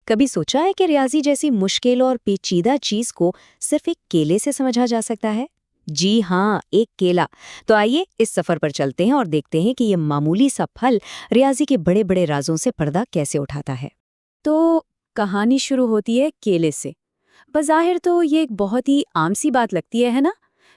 کبھی سوچا ہے کہ ریاضی جیسی مشکل اور پیچیدہ چیز کو صرف ایک کیلے سے سمجھا جا سکتا ہے؟ جی ہاں، ایک کیلا۔ تو آئیے اس سفر پر چلتے ہیں اور دیکھتے ہیں کہ یہ معمولی سا پھل ریاضی کے بڑے بڑے رازوں سے پردہ کیسے اٹھاتا ہے۔ تو کہانی شروع ہوتی ہے کیلے سے۔ بظاہر تو یہ ایک بہت ہی عام سی بات لگتی ہے نا؟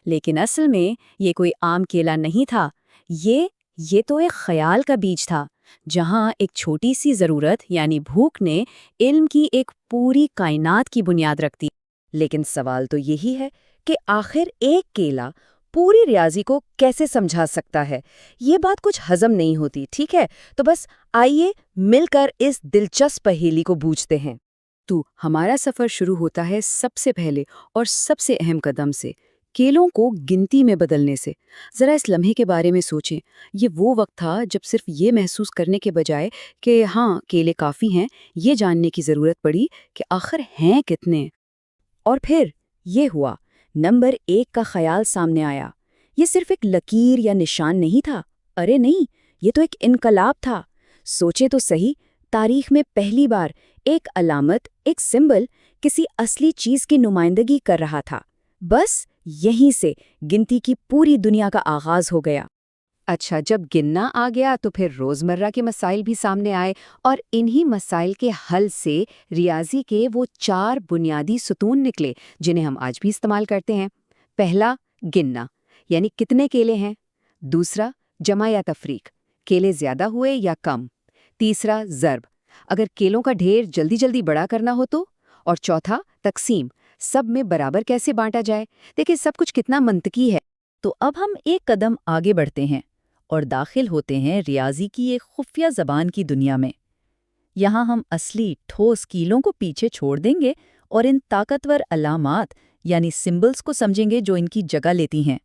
لیکن اصل میں یہ کوئی عام کیلا نہیں تھا۔ یہ تو ایک خیال کا بیج تھا، جہاں ایک چھوٹی سی ضرورت یعنی بھوک نے علم کی ایک پوری کائنات کی بنیاد رکھ دی۔ لیکن سوال تو یہی ہے کہ آخر ایک کیلا پوری ریاضی کو کیسے سمجھا سکتا ہے؟ یہ بات کچھ ہضم نہیں ہوتی، ٹھیک ہے؟ تو بس آئیے مل کر اس دلچسپ پہیلی کو بوجھتے ہیں۔ تو ہمارا سفر شروع ہوتا ہے سب سے پہلے اور سب سے اہم قدم سے، کیلوں کو گنتی میں بدلنے سے۔ ذرا اس لمحے کے بارے میں سوچیں۔ یہ وہ وقت تھا جب صرف یہ محسوس کرنے کے بجائے کہ ہاں کیلے کافی ہیں، یہ جاننے کی ضرورت پڑی کہ آخر ہیں کتنے۔ اور پھر یہ ہوا، نمبر 1 کا خیال سامنے آیا۔ یہ صرف ایک لکیر یا نشان نہیں تھا، ارے نہیں، یہ تو ایک انقلاب تھا۔ سوچے تو صحیح، تاریخ میں پہلی بار ایک علامت، ایک سمبل کسی اصلی چیز کی نمائندگی کر رہا تھا۔ بس یہیں سے گنتی کی پوری دنیا کا آغاز ہو گیا۔ اچھا، جب گننا آ گیا تو پھر روزمرہ کے مسائل بھی سامنے آئے، اور انہی مسائل کے حل سے ریاضی کے وہ 4 بنیادی ستون نکلے جنہیں ہم آج بھی استعمال کرتے ہیں۔ پہلا، گننا، یعنی کتنے کیلے ہیں۔ دوسرا، جمع یا تفریق، کیلے زیادہ ہوئے یا کم۔ تیسرا، ضرب، اگر کیلوں کا ڈھیر جلدی جلدی بڑا کرنا ہو تو۔ اور چوتھا، تقسیم، سب میں برابر کیسے بانٹا جائے۔ دیکھیں سب کچھ کتنا منطقی ہے۔ تو اب ہم ایک قدم آگے بڑھتے ہیں اور داخل ہوتے ہیں ریاضی کی ایک خفیہ زبان کی دنیا میں۔ یہاں ہم اصلی ٹھوس کیلوں کو پیچھے چھوڑ دیں گے اور ان طاقتور علامات یعنی سمبلز کو سمجھیں گے جو ان کی جگہ لیتی ہیں۔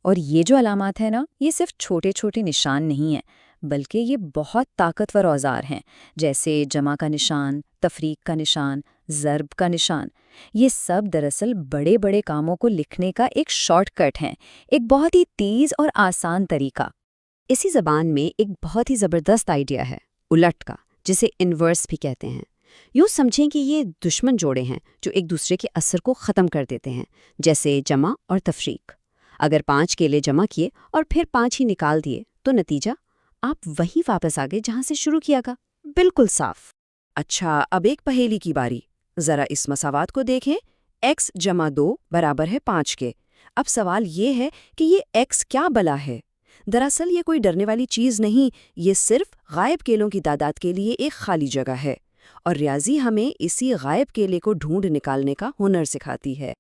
اور یہ جو علامات ہیں نا، یہ صرف چھوٹے چھوٹے نشان نہیں ہیں، بلکہ یہ بہت طاقتور اوزار ہیں، جیسے جمع کا نشان، تفریق کا نشان، ضرب کا نشان۔ یہ سب دراصل بڑے بڑے کاموں کو لکھنے کا ایک شارٹ کٹ ہیں، ایک بہت ہی تیز اور آسان طریقہ۔ اسی زبان میں ایک بہت ہی زبردست آئیڈیا ہے، الٹ کا، جسے انورس بھی کہتے ہیں۔ یوں سمجھیں کہ یہ دشمن جوڑے ہیں جو ایک دوسرے کے اثر کو ختم کر دیتے ہیں، جیسے جمع اور تفریق۔ اگر 5 کیلے جمع کیے اور پھر 5 ہی نکال دیے تو نتیجہ آپ وہیں واپس آگے جہاں سے شروع کیا گا، بالکل صاف۔ اچھا، اب ایک پہیلی کی باری۔ ذرا اس مساوات کو دیکھیں، x جمع 2 برابر ہے 5 کے۔ اب سوال یہ ہے کہ یہ x کیا بلا ہے؟ دراصل یہ کوئی ڈرنے والی چیز نہیں، یہ صرف غائب کیلوں کی تعداد کے لیے ایک خالی جگہ ہے، اور ریاضی ہمیں اسی غائب کیلے کو ڈھونڈ نکالنے کا ہنر سکھاتی ہے۔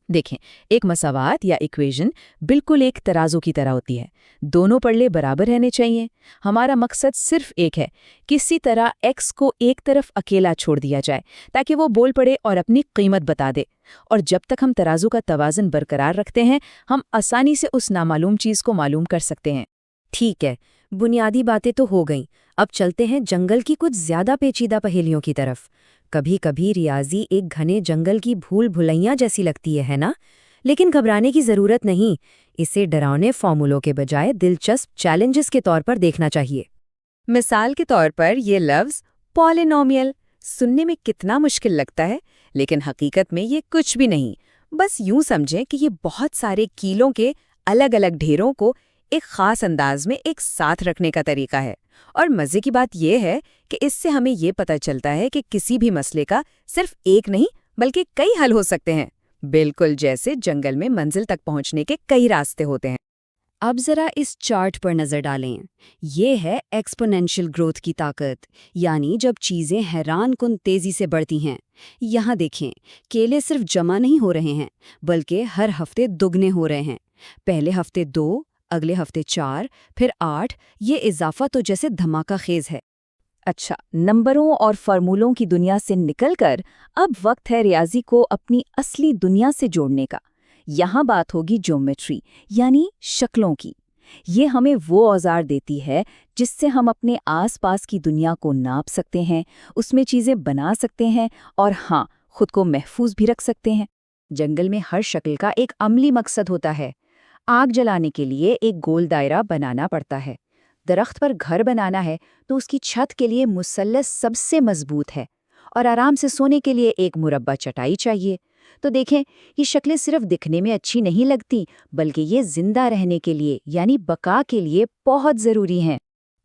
دیکھیں، ایک مساوات یا ایکویژن بالکل ایک ترازو کی طرح ہوتی ہے، دونوں پلڑے برابر رہنے چاہیے۔ ہمارا مقصد صرف ایک ہے، کسی طرح ایکس کو ایک طرف اکیلا چھوڑ دیا جائے تاکہ وہ بول پڑے اور اپنی قیمت بتا دے۔ اور جب تک ہم ترازو کا توازن برقرار رکھتے ہیں، ہم آسانی سے اس نامعلوم چیز کو معلوم کر سکتے ہیں۔ ٹھیک ہے، بنیادی باتیں تو ہو گئیں، اب چلتے ہیں جنگل کی کچھ زیادہ پیچیدہ پہیلیوں کی طرف۔ کبھی کبھی ریاضی ایک گھنے جنگل کی بھول بھلیاں جیسی لگتی ہے نا؟ لیکن گھبرانے کی ضرورت نہیں، اسے ڈراؤنے فارمولوں کے بجائے دلچسپ چیلنجز کے طور پر دیکھنا چاہیے۔ مثال کے طور پر یہ لفظ پالینومیل سننے میں کتنا مشکل لگتا ہے، لیکن حقیقت میں یہ کچھ بھی نہیں۔ بس یوں سمجھیں کہ یہ بہت سارے کیلوں کے الگ الگ ڈھیروں کو ایک خاص انداز میں ایک ساتھ رکھنے کا طریقہ ہے۔ اور مزے کی بات یہ ہے کہ اس سے ہمیں یہ پتہ چلتا ہے کہ کسی بھی مسئلے کا صرف ایک نہیں بلکہ کئی حل ہو سکتے ہیں، بالکل جیسے جنگل میں منزل تک پہنچنے کے کئی راستے ہوتے ہیں۔ اب ذرا اس چارٹ پر نظر ڈالیں۔ یہ ہے ایکسپونینشیل گروتھ کی طاقت، یعنی جب چیزیں حیران کن تیزی سے بڑھتی ہیں۔ یہاں دیکھیں، کیلے صرف جمع نہیں ہو رہے ہیں بلکہ ہر ہفتے دگنے ہو رہے ہیں۔ پہلے ہفتے 2، اگلے ہفتے 4، پھر 8۔ یہ اضافہ تو جیسے دھماکہ خیز ہے۔ اچھا، نمبروں اور فارمولوں کی دنیا سے نکل کر اب وقت ہے ریاضی کو اپنی اصلی دنیا سے جوڑنے کا۔ یہاں بات ہوگی جیومیٹری یعنی شکلوں کی۔ یہ ہمیں وہ اوزار دیتی ہے جس سے ہم اپنے آس پاس کی دنیا کو ناپ سکتے ہیں، اس میں چیزیں بنا سکتے ہیں اور ہاں، خود کو محفوظ بھی رکھ سکتے ہیں۔ جنگل میں ہر شکل کا ایک عملی مقصد ہوتا ہے۔ آگ جلانے کے لیے ایک گول دائرہ بنانا پڑتا ہے، درخت پر گھر بنانا ہے تو اس کی چھت کے لیے مثلث سب سے مضبوط ہے، اور آرام سے سونے کے لیے ایک مربع چٹائی چاہیے۔ تو دیکھیں، یہ شکلیں صرف دکھنے میں اچھی نہیں لگتی، بلکہ یہ زندہ رہنے کے لیے یعنی بقا کے لیے بہت ضروری ہیں۔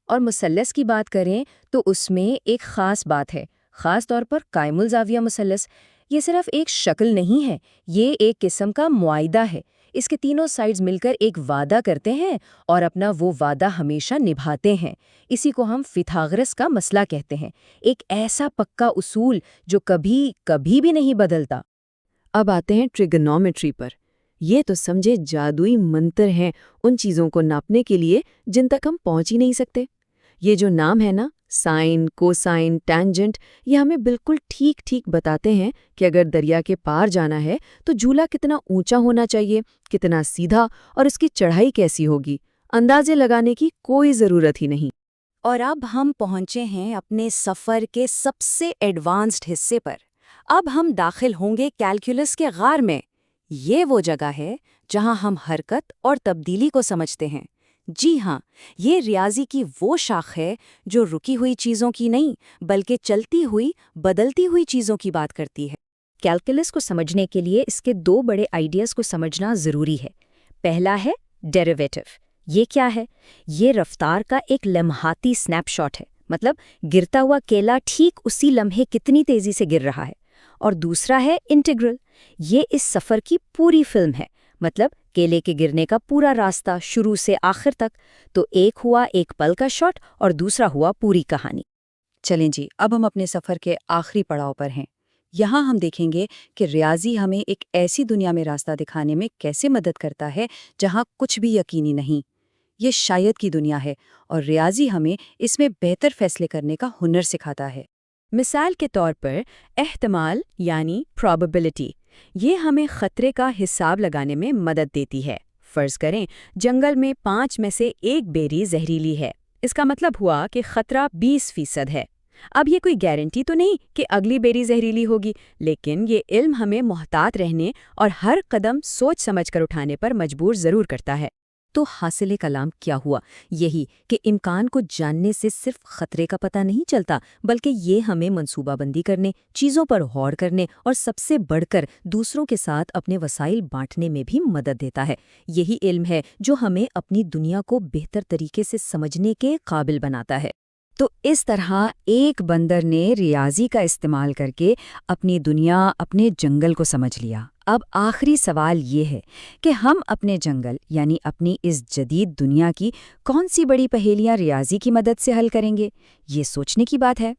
اور مثلث کی بات کریں تو اس میں ایک خاص بات ہے، خاص طور پر قائم الزاویہ مثلث۔ یہ صرف ایک شکل نہیں ہے، یہ ایک قسم کا معاہدہ ہے۔ اس کے تینوں سائڈز مل کر ایک وعدہ کرتے ہیں اور اپنا وہ وعدہ ہمیشہ نبھاتے ہیں۔ اسی کو ہم فیتھاغرس کا مسئلہ کہتے ہیں، ایک ایسا پکا اصول جو کبھی بھی نہیں بدلتا۔ اب آتے ہیں ٹریگنومیٹری پر۔ یہ تو سمجھے جادوئی منتر ہیں ان چیزوں کو ناپنے کے لیے جن تک ہم پہنچ ہی نہیں سکتے۔ یہ جو نام ہے نا، سائن، کوسائن، ٹینجنٹ، یہ ہمیں بالکل ٹھیک ٹھیک بتاتے ہیں کہ اگر دریا کے پار جانا ہے تو جھولا کتنا اونچا ہونا چاہیے، کتنا سیدھا، اور اس کی چڑھائی کیسی ہوگی۔ اندازے لگانے کی کوئی ضرورت ہی نہیں۔ اور اب ہم پہنچے ہیں اپنے سفر کے سب سے ایڈوانسڈ حصے پر۔ اب ہم داخل ہوں گے کیلکولس کے غار میں۔ یہ وہ جگہ ہے جہاں ہم حرکت اور تبدیلی کو سمجھتے ہیں۔ جی ہاں، یہ ریاضی کی وہ شاخ ہے جو رکی ہوئی چیزوں کی نہیں بلکہ چلتی ہوئی، بدلتی ہوئی چیزوں کی بات کرتی ہے۔ کیلکولس کو سمجھنے کے لیے اس کے دو بڑے آئیڈیاز کو سمجھنا ضروری ہے۔ پہلا ہے ڈیریویٹو۔ یہ کیا ہے؟ یہ رفتار کا ایک لمحاتی سنیپ شاٹ ہے، مطلب گرتا ہوا کیلا ٹھیک اسی لمحے کتنی تیزی سے گر رہا ہے۔ اور دوسرا ہے انٹیگرل۔ یہ اس سفر کی پوری فلم ہے، مطلب کیلے کے گرنے کا پورا راستہ شروع سے آخر تک۔ تو ایک ہوا ایک پل کا شاٹ اور دوسرا ہوا پوری کہانی۔ چلیں جی، اب ہم اپنے سفر کے آخری پڑاؤ پر ہیں۔ یہاں ہم دیکھیں گے کہ ریاضی ہمیں ایک ایسی دنیا میں راستہ دکھانے میں کیسے مدد کرتا ہے جہاں کچھ بھی یقینی نہیں۔ یہ شاید کی دنیا ہے اور ریاضی ہمیں اس میں بہتر فیصلے کرنے کا ہنر سکھاتا ہے۔ مثال کے طور پر احتمال یعنی probability، یہ ہمیں خطرے کا حساب لگانے میں مدد دیتی ہے۔ فرض کریں جنگل میں 5 میں سے 1 بیری زہریلی ہے، اس کا مطلب ہوا کہ خطرہ 20% ہے۔ اب یہ کوئی گارنٹی تو نہیں کہ اگلی بیری زہریلی ہوگی، لیکن یہ علم ہمیں محتاط رہنے اور ہر قدم سوچ سمجھ کر اٹھانے پر مجبور ضرور کرتا ہے۔ تو حاصل کلام کیا ہوا؟ یہی کہ امکان کو جاننے سے صرف خطرے کا پتہ نہیں چلتا، بلکہ یہ ہمیں منصوبہ بندی کرنے، چیزوں پر غور کرنے اور سب سے بڑھ کر دوسروں کے ساتھ اپنے وسائل بانٹنے میں بھی مدد دیتا ہے۔ یہی علم ہے جو ہمیں اپنی دنیا کو بہتر طریقے سے سمجھنے کے قابل بناتا ہے۔ تو اس طرح ایک بندر نے ریاضی کا استعمال کر کے اپنی دنیا، اپنے جنگل کو سمجھ لیا۔ اب آخری سوال یہ ہے کہ ہم اپنے جنگل یعنی اپنی اس جدید دنیا کی کون سی بڑی پہیلیاں ریاضی کی مدد سے حل کریں گے؟ یہ سوچنے کی بات ہے۔